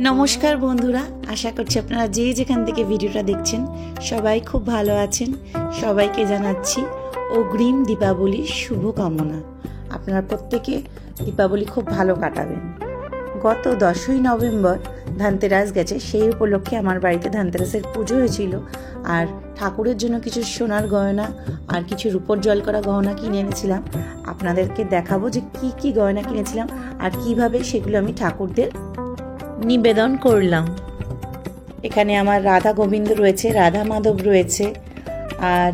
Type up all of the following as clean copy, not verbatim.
নমস্কার বন্ধুরা, আশা করছি আপনারা যে যেখান থেকে ভিডিওটা দেখছেন সবাই খুব ভালো আছেন। সবাইকে জানাচ্ছি অগ্রিম দীপাবলির শুভকামনা। আপনারা প্রত্যেকে দীপাবলি খুব ভালো কাটাবেন। গত 10ই নভেম্বর ধানতেরাস গেছে, সেই উপলক্ষে আমার বাড়িতে ধানতেরাসের পুজো হয়েছিল। আর ঠাকুরের জন্য কিছু সোনার গয়না আর কিছু রূপোর জল করা গহনা কিনে এনেছিলাম। আপনাদেরকে দেখাবো যে কি কি গয়না কিনেছিলাম আর কিভাবে সেগুলো আমি ঠাকুরদের নিবেদন করলাম। এখানে আমার রাধা গোবিন্দ রয়েছে, রাধা মাধব রয়েছে। আর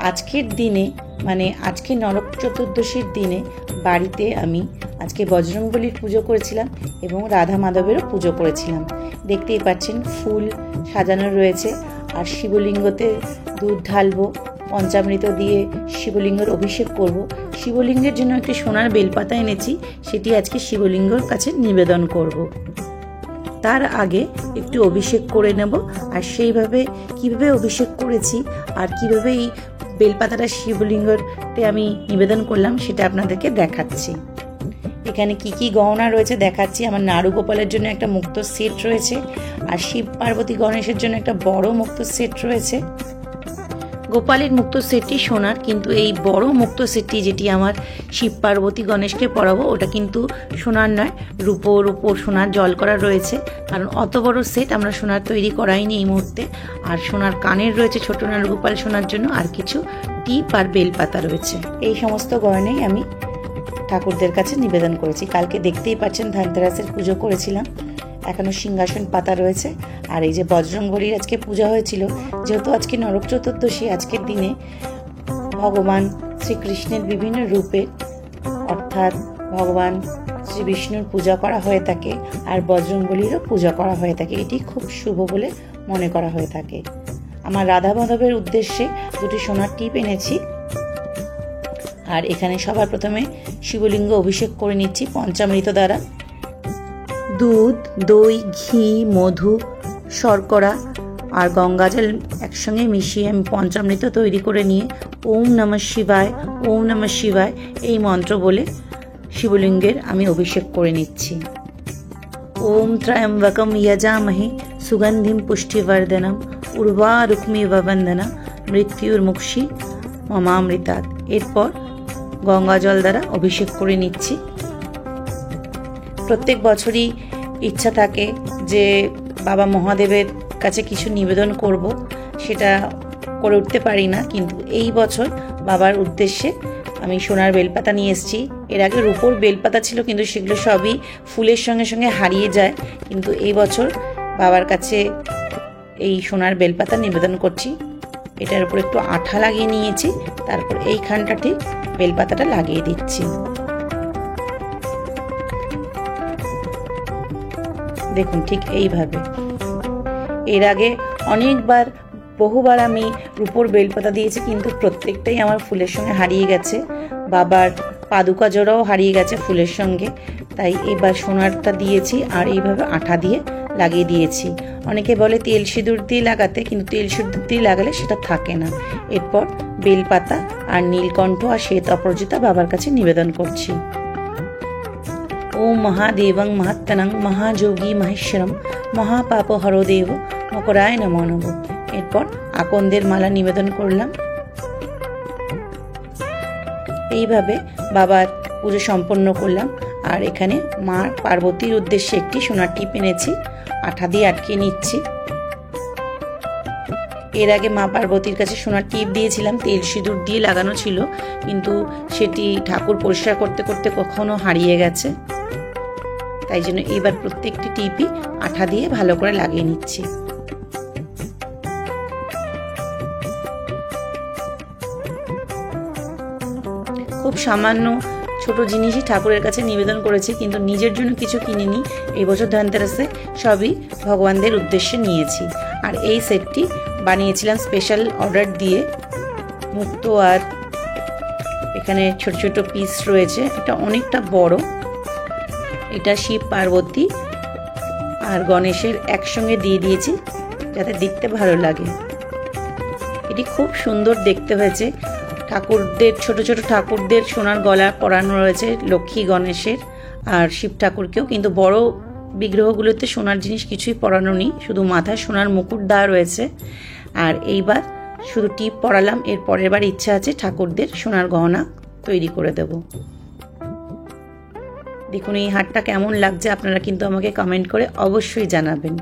আজকের দিনে মানে আজকে নরক চতুর্দশীর দিনে বাড়িতে আমি আজকে বজরংবলীর পুজো করেছিলাম এবং রাধা মাধবেরও পুজো করেছিলাম। দেখতেই পাচ্ছেন ফুল সাজানো রয়েছে। আর শিবলিঙ্গতে দুধ ঢালবো, পঞ্চামৃত দিয়ে শিবলিঙ্গের অভিষেক করব। শিবলিঙ্গের জন্য একটি সোনার বেলপাতা এনেছি, সেটি আজকে শিবলিঙ্গের কাছে নিবেদন করব। তার আগে একটু অভিষেক করে নেব। আর সেইভাবে কিভাবে অভিষেক করেছি আর কিভাবে এই বেলপাতাটা শিবলিঙ্গতে আমি নিবেদন করলাম সেটা আপনাদেরকে দেখাচ্ছি। এখানে কি কি গহনা রয়েছে দেখাচ্ছি। আমার নাড়ু গোপালের জন্য একটা মুক্ত সেট রয়েছে, আর শিব পার্বতী গণেশের জন্য একটা বড় মুক্ত সেট রয়েছে। গোপালের মুক্ত সেটটি সোনার, কিন্তু এই বড় মুক্ত সেটটি যেটি আমার শিব পার্বতী গণেশকে পরাবো ওটা কিন্তু সোনার নয়, রূপোর উপর সোনার জল করা রয়েছে। কারণ অত বড় সেট আমরা সোনার তৈরি করাইনি এই মুহূর্তে। আর সোনার কানের রয়েছে ছোট নাড়ু গোপাল সোনার জন্য, আর কিছু টিপ আর বেলপাতা রয়েছে। এই সমস্ত গয়নাই আমি ঠাকুরদের কাছে নিবেদন করেছি। কালকে দেখতেই পাচ্ছেন ধানতেরাসের পুজো করেছিলাম, এখনো সিংহাসন পাতা রয়েছে। আর এই যে বজরংবলীর আজকে পূজা হয়েছিল, যেহেতু আজকে নরক চতুর্দশী, আজকের দিনে ভগবান শ্রীকৃষ্ণের বিভিন্ন রূপে অর্থাৎ ভগবান শ্রী বিষ্ণুর পূজা করা হয়ে থাকে আর বজরংবলীরও পূজা করা হয়ে থাকে। এটি খুব শুভ বলে মনে করা হয়ে থাকে। আমার রাধা মাধবের উদ্দেশ্যে দুটি সোনার টিপ এনেছি। আর এখানে সবার প্রথমে শিবলিঙ্গ অভিষেক করে নিচ্ছি পঞ্চামৃত দ্বারা। দুধ, দই, ঘি, মধু, শর্করা আর গঙ্গাজল একসঙ্গে মিশিয়ে আমি পঞ্চামৃত তৈরি করে নিয়ে ওম নমঃ শিবায়, ওম নমঃ শিবায় এই মন্ত্র বলে শিবলিঙ্গের আমি অভিষেক করে নিচ্ছি। ওম ত্রয়ম্বকম যজামহে সুগন্ধিম পুষ্টিবর্ধনম উর্বারুকমিব বন্ধনম মৃত্যুর্মুক্ষী মমামৃতাৎ। এরপর গঙ্গা জল দ্বারা অভিষেক করে নিচ্ছি। প্রত্যেক বছরই ইচ্ছা থাকে যে বাবা মহাদেবের কাছে কিছু নিবেদন করব, সেটা করে উঠতে পারি না। কিন্তু এই বছর বাবার উদ্দেশ্যে আমি সোনার বেলপাতা নিয়ে এসেছি। এর আগে রূপোর বেলপাতা ছিল, কিন্তু সেগুলো সবই ফুলের সঙ্গে সঙ্গে হারিয়ে যায়। কিন্তু এই বছর বাবার কাছে এই সোনার বেলপাতা নিবেদন করছি। এটার উপর একটু আঠা লাগিয়ে নিয়েছি, তারপর এইখানটাতে বেলপাতাটা লাগিয়ে দিচ্ছি। দেখুন ঠিক এইভাবে। এর আগে অনেকবার বহুবার আমি রূপোর বেলপাতা দিয়েছি, কিন্তু প্রত্যেকটাই আমার ফুলের সঙ্গে হারিয়ে গেছে। বাবার পাদুকা জোড়াও হারিয়ে গেছে ফুলের সঙ্গে। তাই এবার সোনারটা দিয়েছি আর এইভাবে আঠা দিয়ে লাগিয়ে দিয়েছি। অনেকে বলে তেল সিঁদুর দিয়ে লাগাতে, কিন্তু তেল সিঁদুর দিয়ে লাগালে সেটা থাকে না। এরপর বেলপাতা আর নীলকণ্ঠ আর শ্বেত অপরাজিতা বাবার কাছে নিবেদন করছি। ওম মহাদেবং মহাত্তনং মহাযোগী মহেশ্বরম মহাপাপ হরদেব মকরায় নমো নমঃ। এরপর আকন্দের মালা নিবেদন করলাম। এইভাবে বাবার পুজো সম্পন্ন করলাম। আর এখানে মা পার্বতীর উদ্দেশ্যে একটি সোনার টিপ এনেছি, আঠা দিয়ে আটকে নিচ্ছি। এর আগে মা পার্বতীর কাছে সোনার টিপ দিয়েছিলাম, তেল সিঁদুর দিয়ে লাগানো ছিল, কিন্তু সেটি ঠাকুর পরিষ্কার করতে করতে কখনো হারিয়ে গেছে। তাই জন্য এবার প্রত্যেকটি টিপই আঠা দিয়ে ভালো করে লাগিয়ে নিচ্ছি। খুব সামান্য ছোট জিনিসই ঠাকুরের কাছে নিবেদন করেছি, কিন্তু নিজের জন্য কিছু কিনিনি। এই বছর ধানতেরাসে সবই ভগবানদের উদ্দেশ্যে নিয়েছি। আর এই সেটটি বানিয়েছিলাম স্পেশাল অর্ডার দিয়ে। মুক্ত আর এখানে ছোট ছোট পিস রয়েছে, এটা অনেকটা বড়। এটা শিব পার্বতী আর গণেশের একসঙ্গে দিয়ে দিয়েছি যাতে দেখতে ভালো লাগে। এটি খুব সুন্দর দেখতে হয়েছে। ঠাকুরদের ছোট ছোট ঠাকুরদের সোনার গলা পরানো রয়েছে, লক্ষ্মী গণেশের আর শিব ঠাকুরকেও, কিন্তু বড় বিগ্রহগুলোতে সোনার জিনিস কিছুই পরানো নেই, শুধু মাথায় সোনার মুকুট দেওয়া রয়েছে। আর এইবার শুধু টিপ পরালাম, এর পরের বার ইচ্ছা আছে ঠাকুরদের সোনার গহনা তৈরি করে দেব। দেখুন এই হারটা কেমন লাগছে আপনারা কিন্তু আমাকে কমেন্ট করে অবশ্যই জানাবেন।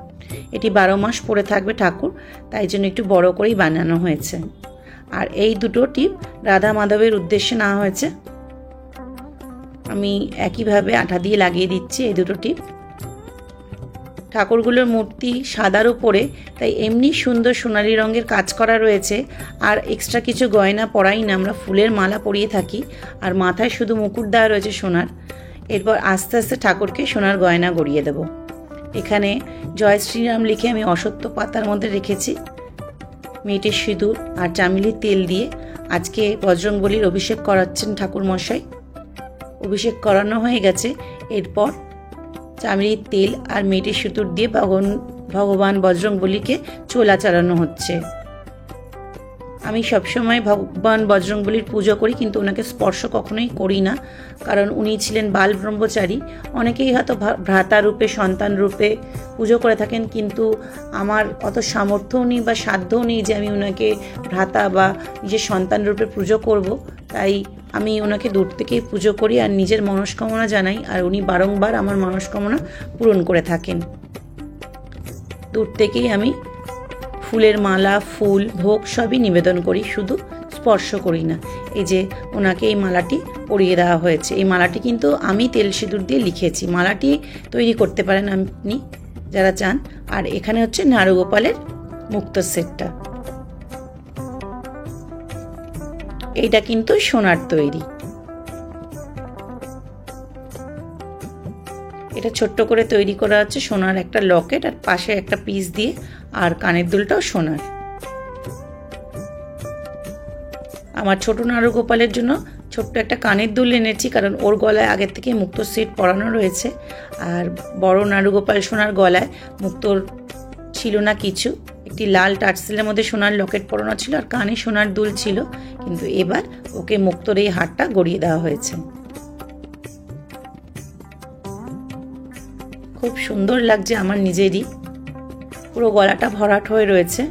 এটি 12 মাস পরে থাকবে ঠাকুর, তাই জন্য একটু বড় করেই বানানো হয়েছে। আর এই দুটো টিপ রাধা মাধবের উদ্দেশ্যে নেওয়া হয়েছে। আমি একইভাবে আঠা দিয়ে লাগিয়ে দিচ্ছি এই দুটো টিপ। ঠাকুরগুলোর মূর্তি সাদার উপরে, তাই এমনি সুন্দর সোনালি রঙের কাজ করা রয়েছে। আর এক্সট্রা কিছু গয়না পরাই না, আমরা ফুলের মালা পরিয়ে থাকি আর মাথায় শুধু মুকুট দেওয়া রয়েছে সোনার। এরপর আস্তে আস্তে ঠাকুরকে সোনার গয়না গড়িয়ে দেব। এখানে জয় শ্রীরাম লিখে আমি অশ্বত্থ পাতার মধ্যে রেখেছি মেয়েটির সিঁদুর আর চামেলির তেল দিয়ে। আজকে বজরংবলীর অভিষেক করাচ্ছেন ঠাকুর মশাই। অভিষেক করানো হয়ে গেছে, এরপর চামেলির তেল আর মেয়েটির সিঁদুর দিয়ে ভগবান বজরংবলীকে চোলা চালানো হচ্ছে। আমি সবসময় ভগবান বজরংবলীর পুজো করি, কিন্তু ওনাকে স্পর্শ কখনোই করি না, কারণ উনি ছিলেন বাল ব্রহ্মচারী। অনেকেই হয়তো ভ্রাতা রূপে সন্তান রূপে পুজো করে থাকেন, কিন্তু আমার অত সামর্থ্যও নেই বা সাধ্যও নেই যে আমি ওনাকে ভ্রাতা বা নিজের সন্তান রূপে পুজো করব। তাই আমি ওনাকে দূর থেকেই পুজো করি আর নিজের মনস্কামনা জানাই, আর উনি বারংবার আমার মনস্কামনা পূরণ করে থাকেন। দূর থেকেই আমি ফুলের মালা, ফুল, ভোগ সবই নিবেদন করি, শুধু স্পর্শ করি না। এই যে ওনাকে এই মালাটি পরিয়ে দেওয়া হয়েছে, এই মালাটি কিন্তু আমি তেল সিঁদুর দিয়ে লিখেছি। মালাটি তৈরি করতে পারেন আপনি যারা চান। আর এখানে হচ্ছে নারুগোপালের মুক্ত সেটটা, এইটা কিন্তু সোনার তৈরি। এটা ছোট্ট করে তৈরি করা হচ্ছে সোনার একটা লকেট, আর পাশে একটা পিস দিয়ে, আর কানের দুলটাও সোনার। আমার ছোট নারুগোপালের জন্য ছোট্ট একটা কানের দুল এনেছি, কারণ ওর গলায় আগের থেকে মুক্তোর সেট পরানো রয়েছে। আর বড় নারুগোপাল সোনার গলায় মুক্তোর ছিল না কিছু, একটি লাল টার্সেলের মধ্যে সোনার লকেট পরানো ছিল আর কানে সোনার দুল ছিল, কিন্তু এবার ওকে মুক্তোর এই হারটা গড়িয়ে দেওয়া হয়েছে। খুব সুন্দর লাগছে আমার নিজেরই, পুরো গলাটা ভরাট হয়ে রয়েছে।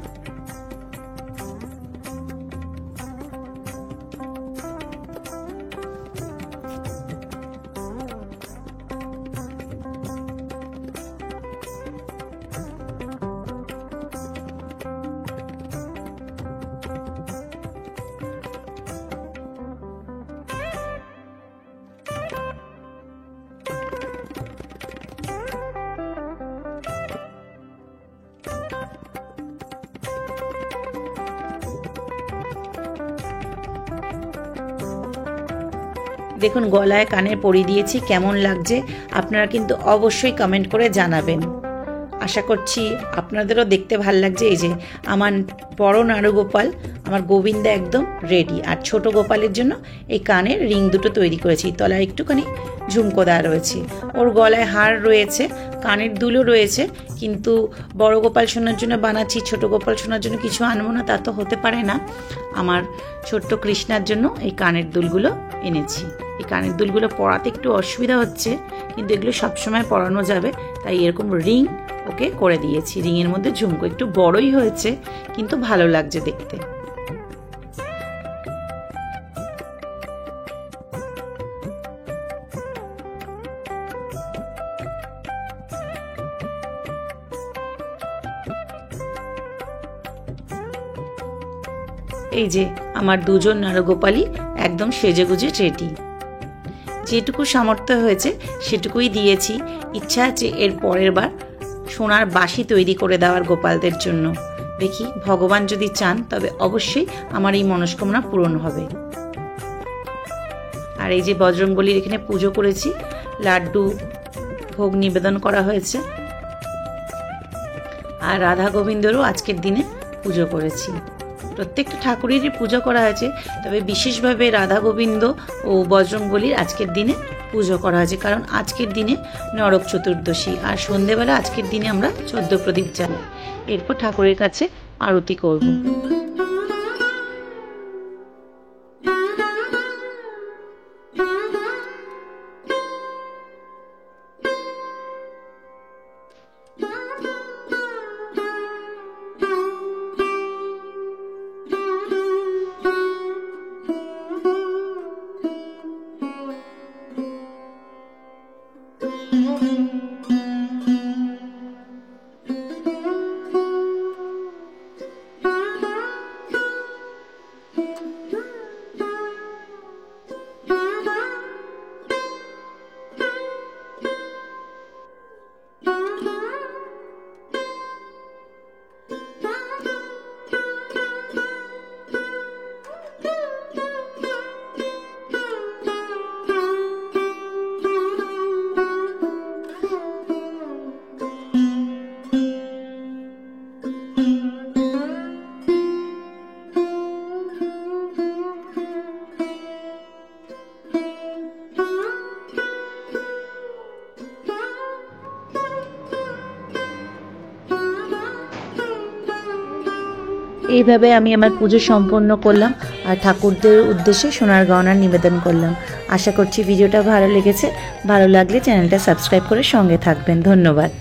দেখুন গলায় কানে পরিয়ে দিয়েছি, কেমন লাগছে আপনারা কিন্তু অবশ্যই কমেন্ট করে জানাবেন। আশা করছি আপনাদেরও দেখতে ভালো লাগছে। এই যে আমার বড় নারুগোপাল, আমার গোবিন্দা একদম রেডি। আর ছোট গোপালের জন্য এই কানের রিং দুটো তৈরি করেছি, তলায় একটুখানি ঝুমকো দেওয়া রয়েছে। ওর গলায় হার রয়েছে, কানের দুলও রয়েছে, কিন্তু বড় গোপাল সোনার জন্য বানাচ্ছি, ছোট গোপাল সোনার জন্য কিছু আনবো না, তা তো হতে পারে না। আমার ছোট্ট কৃষ্ণার জন্য এই কানের দুলগুলো এনেছি। এই কানের দুলগুলো পরাতে একটু অসুবিধা হচ্ছে, কিন্তু এগুলো সবসময় পরানো যাবে, তাই এরকম রিং ওকে করে দিয়েছি। রিংয়ের মধ্যে ঝুমকো, একটু বড়ই হয়েছে কিন্তু ভালো লাগছে দেখতে। এই যে আমার দুজন নারগোপালই একদম সেজেগুজে রেডি। যেটুকু সামর্থ্য হয়েছে সেটুকুই দিয়েছি। ইচ্ছা আছে এর পরের বার সোনার বাঁশি তৈরি করে দেওয়ার গোপালদের জন্য। দেখি ভগবান যদি চান তবে অবশ্যই আমার এই মনস্কামনা পূরণ হবে। আর এই যে বজরংবলীর এখানে পুজো করেছি, লাড্ডু ভোগ নিবেদন করা হয়েছে। আর রাধা গোবিন্দরও আজকের দিনে পুজো করেছি। প্রত্যেকটা ঠাকুরেরই পুজো করা হয়েছে, তবে বিশেষভাবে রাধা গোবিন্দ ও বজরংবলীর আজকের দিনে পুজো করা হয়েছে, কারণ আজকের দিনে নরক চতুর্দশী। আর সন্ধেবেলা আজকের দিনে আমরা 14 প্রদীপ জ্বালাই। এরপর ঠাকুরের কাছে আরতি করব। এইভাবে আমি আমার পুজো সম্পন্ন করলাম আর ঠাকুরদের উদ্দেশ্যে সোনার গয়নার নিবেদন করলাম। আশা করছি ভিডিওটা ভালো লেগেছে। ভালো লাগলে চ্যানেলটা সাবস্ক্রাইব করে সঙ্গে থাকবেন। ধন্যবাদ।